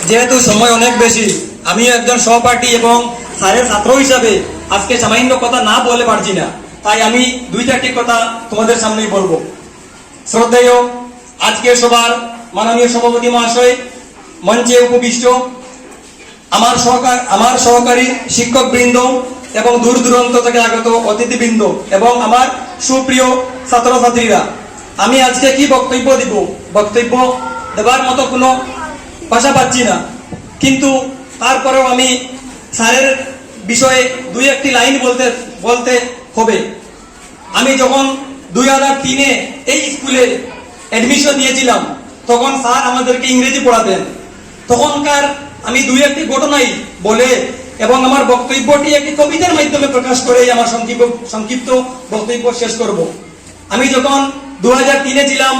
যেহেতু সময় অনেক বেশি, আমি একজন সহপাঠী এবং স্যারের ছাত্র হিসাবে আজকে সামান্য কথা না বলে পারছি না, তাই আমি দুই চারটি কথা তোমাদের সামনেই বলবো। শ্রদ্ধেয় আজকে সবার মাননীয় সভাপতি মহাশয়, মঞ্চে উপবিষ্ট আমার সহকারী শিক্ষকবৃন্দ এবং দূর দূরান্ত থেকে আগত অতিথিবৃন্দ এবং আমার সুপ্রিয় ছাত্রছাত্রীরা, আমি আজকে কি বক্তব্য দিব, বক্তব্য দেবার মতো কোনো ভাষা পাচ্ছি না, কিন্তু তারপরেও আমি স্যারের বিষয়ে দুই একটি লাইন বলতে হবে। আমি যখন 2003-এ এই স্কুলে অ্যাডমিশন নিয়েছিলাম, তখন স্যার আমাদেরকে ইংরেজি পড়াতেন। তখনকার আমি দুই একটি ঘটনাই বলে এবং আমার বক্তব্যটি একটি কবিতার মাধ্যমে প্রকাশ করে আমার সংক্ষিপ্ত বক্তব্য শেষ করব। আমি যখন 2003-এ ছিলাম,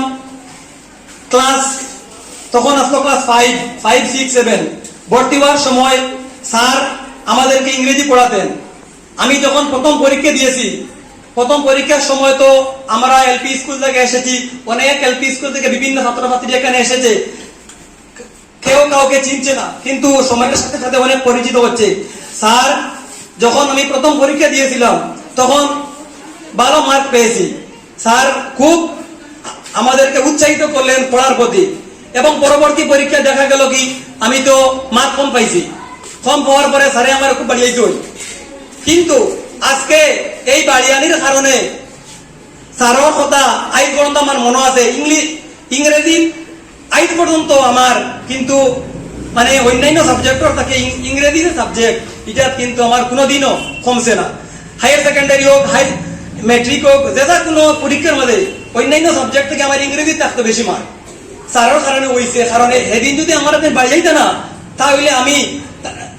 তখন আসলো ক্লাস 5, 6, 7 ভর্তি হওয়ার সময় স্যার আমাদেরকে ইংরেজি পড়াতেন। আমি যখন প্রথম পরীক্ষা দিয়েছি, প্রথম পরীক্ষার সময় তো আমরা এলপি স্কুল থেকে এসেছি, অনেক এলপি স্কুল থেকে বিভিন্ন ছাত্রছাত্রী এখানে এসেছে, কেউ কাউকে চিনছে না, কিন্তু সময়ের সাথে সাথে অনেক পরিচিত হচ্ছে। স্যার যখন আমি প্রথম পরীক্ষা দিয়েছিলাম, তখন 12 মার্ক পেয়েছি। স্যার খুব আমাদেরকে উৎসাহিত করলেন পড়ার প্রতি, এবং পরবর্তী পরীক্ষা দেখা গেল কি আমি তো মার্ক কম পাইছি। কম পাওয়ার পরে স্যারে আমার খুব বাড়িয়েছে। কিন্তু আজকে এই বাড়িয়ানির কারণে স্যারের কথা আজ পর্যন্ত আমার মনে আছে। ইংরেজি আজ পর্যন্ত আমার কিন্তু মানে অন্যান্য সাবজেক্টর থাকে ইংরেজি সাবজেক্ট, এটা কিন্তু আমার কোনোদিনও কমছে না। হায়ার সেকেন্ডারি হোক, ম্যাট্রিক হোক, যেটা কোনো পরীক্ষার মধ্যে অন্যান্য সাবজেক্ট থেকে আমার ইংরেজি থাকতো বেশি মার্ক। স্যারের কারণে হয়েছে, কারণ সেদিন যদি আমার বাড়ি যাইতে না, তাহলে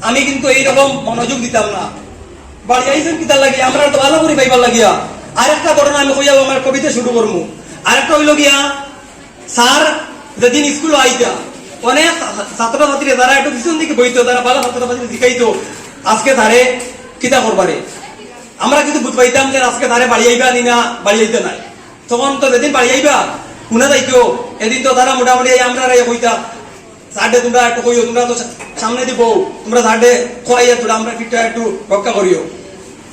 আমি কিন্তু এইরকম মনোযোগ দিতাম না। বাড়ি আইসেন কিতার লাগিয়া আমরা তো ভালো করে পাইবার লাগিয়া। আরেকটা ঘটনা আমি কইয়া আমার কবিতা শুরু করবো। আরেকটা হইল গিয়া, স্যার যেদিন স্কুল আইতা অনেক ছাত্রছাত্রী যারা একটু পিছন দিকে বইতো, তারা ভালো ছাত্রছাত্রী শিখাইতো আজকে ধারে কিতা করবারে। আমরা কিন্তু বুঝ পাইতাম যে আজকে ধারে বাড়ি আইবা নি না বাড়ি আইতে নাই। তখন তো যেদিন বাড়ি আইবা শুনে যাইতো, এদিন তো তারা মোটামুটি আমরা কইতা সাডে তোমরা একটু কইও, তোমরা তো সামনে দিব, তোমরা সাডে খোয়াইয়া তোরা আমরা ফিরটা একটু রক্ষা করিও।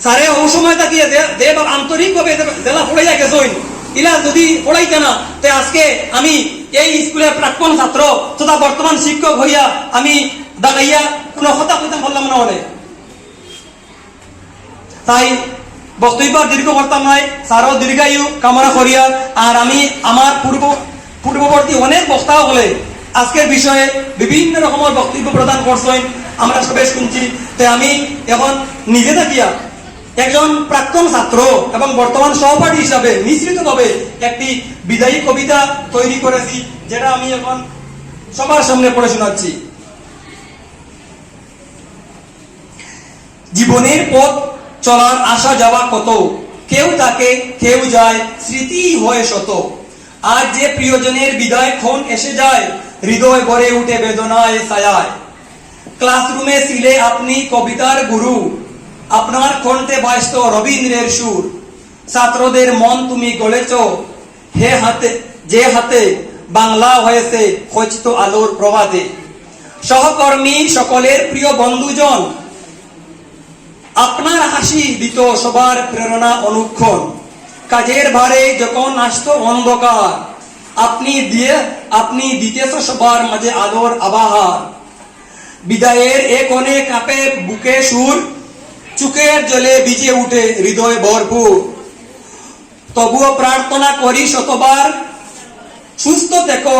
স্যারে ও সময় তাকিয়ে যে আন্তরিক ভাবে জেলা পড়াইয়া গেছইন, ইলা যদি পড়াইতে না, তো আজকে আমি এই স্কুলের প্রাক্তন ছাত্র তথা বর্তমান শিক্ষক হইয়া আমি দাঁড়াইয়া কোনো কথা কইতে বললাম না হলে। তাই বক্তব্য দীর্ঘ করতাম নয়, স্যারও দীর্ঘায়ু কামনা করিয়া, আর আমি আমার পূর্ববর্তী অনেক বক্তা হলে আজকের বিষয়ে বিভিন্ন রকমের বক্তব্য প্রদান করছেন, আমরা সবাই শুনছি। তাই আমি এখন নিজে থাকিয়া একজন প্রাক্তন ছাত্র এবং বর্তমান সহপাঠী হিসাবে মিশ্রিতভাবে একটি বিদায়ী কবিতা তৈরি করেছি, যেটা আমি এখন সবার সামনে পড়ে শোনাচ্ছি। জীবনের পথ চলার আসা যাওয়া কত, কেউ তাকে কেউ যায়, স্মৃতি হয় শত। আজ যে প্রিয়জনের বিদায় ক্ষণ এসে যায়, হৃদয় ভরে উঠে বেদনায় ছায়ায়। ক্লাসরুমে ছিলে আপনি কবিতার গুরু, আপনার কণ্ঠে বাজত রবীন্দ্রের সুর। ছাত্রদের মন তুমি গড়েছ যে হাতে, বাংলা হয়েছে খচিত আলোর প্রভাতে। সহকর্মী সকলের প্রিয় বন্ধুজন, আপনার হাসি দিত সবার প্রেরণা অনুক্ষণ। কাজের ভারে যখন আসতো অন্ধকার, আপনি দিতেছ সবার মাঝে আলোর আবাহার। বিদায়ের এক অনেক কাপে বুকে সুর, চোখের জলে ভিজে উঠে হৃদয় ভরপুর। তবুও প্রার্থনা করি শতবার, সুস্থ থেকো,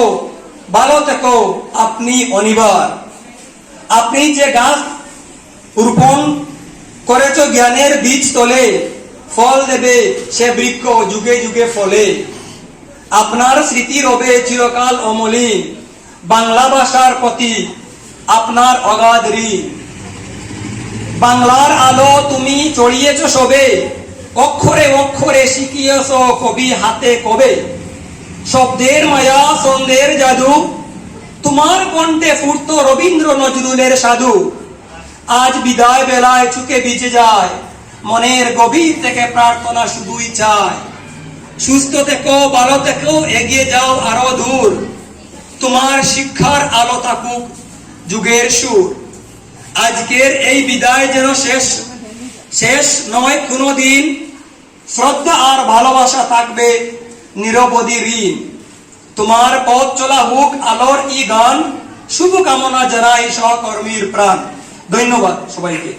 ভালো থেকো আপনি অনিবার। আপনি যে গাছ রোপণ করেছ জ্ঞানের বীজ তলে, ফল দেবে সে বৃক্ষ যুগে যুগে ফলে। আপনার স্মৃতি রবে চিরকাল অমলিন, বাংলা ভাষার প্রতি আপনার অগাধ ঋণ। বাংলার আলো তুমি চড়িয়েছ সবে, অক্ষরে অক্ষরে শিখিয়েছ কবি হাতে কবে। শব্দের মায়া ছন্দের জাদু, তোমার কণ্ঠে ফুটত রবীন্দ্র নজরুলের সাধু। আজ বিদায় বেলায় চুকে ভিজে যায়, মনের গভীর থেকে প্রার্থনা শুধুই চায়। সুস্থ থেকো, ভালো থেকো, এগিয়ে যাও আরো দূর। তোমার শিক্ষার আলো থাকুক যুগের সুর। আজকের এই বিদায় যেন শেষ নয় কোনোদিন, শ্রদ্ধা আর ভালোবাসা থাকবে নিরবধি ঋণ। তোমার পথ চলা হোক আলোর ই গান, শুভকামনা জানাই সহকর্মীর প্রাণ। ধন্যবাদ সবাইকে।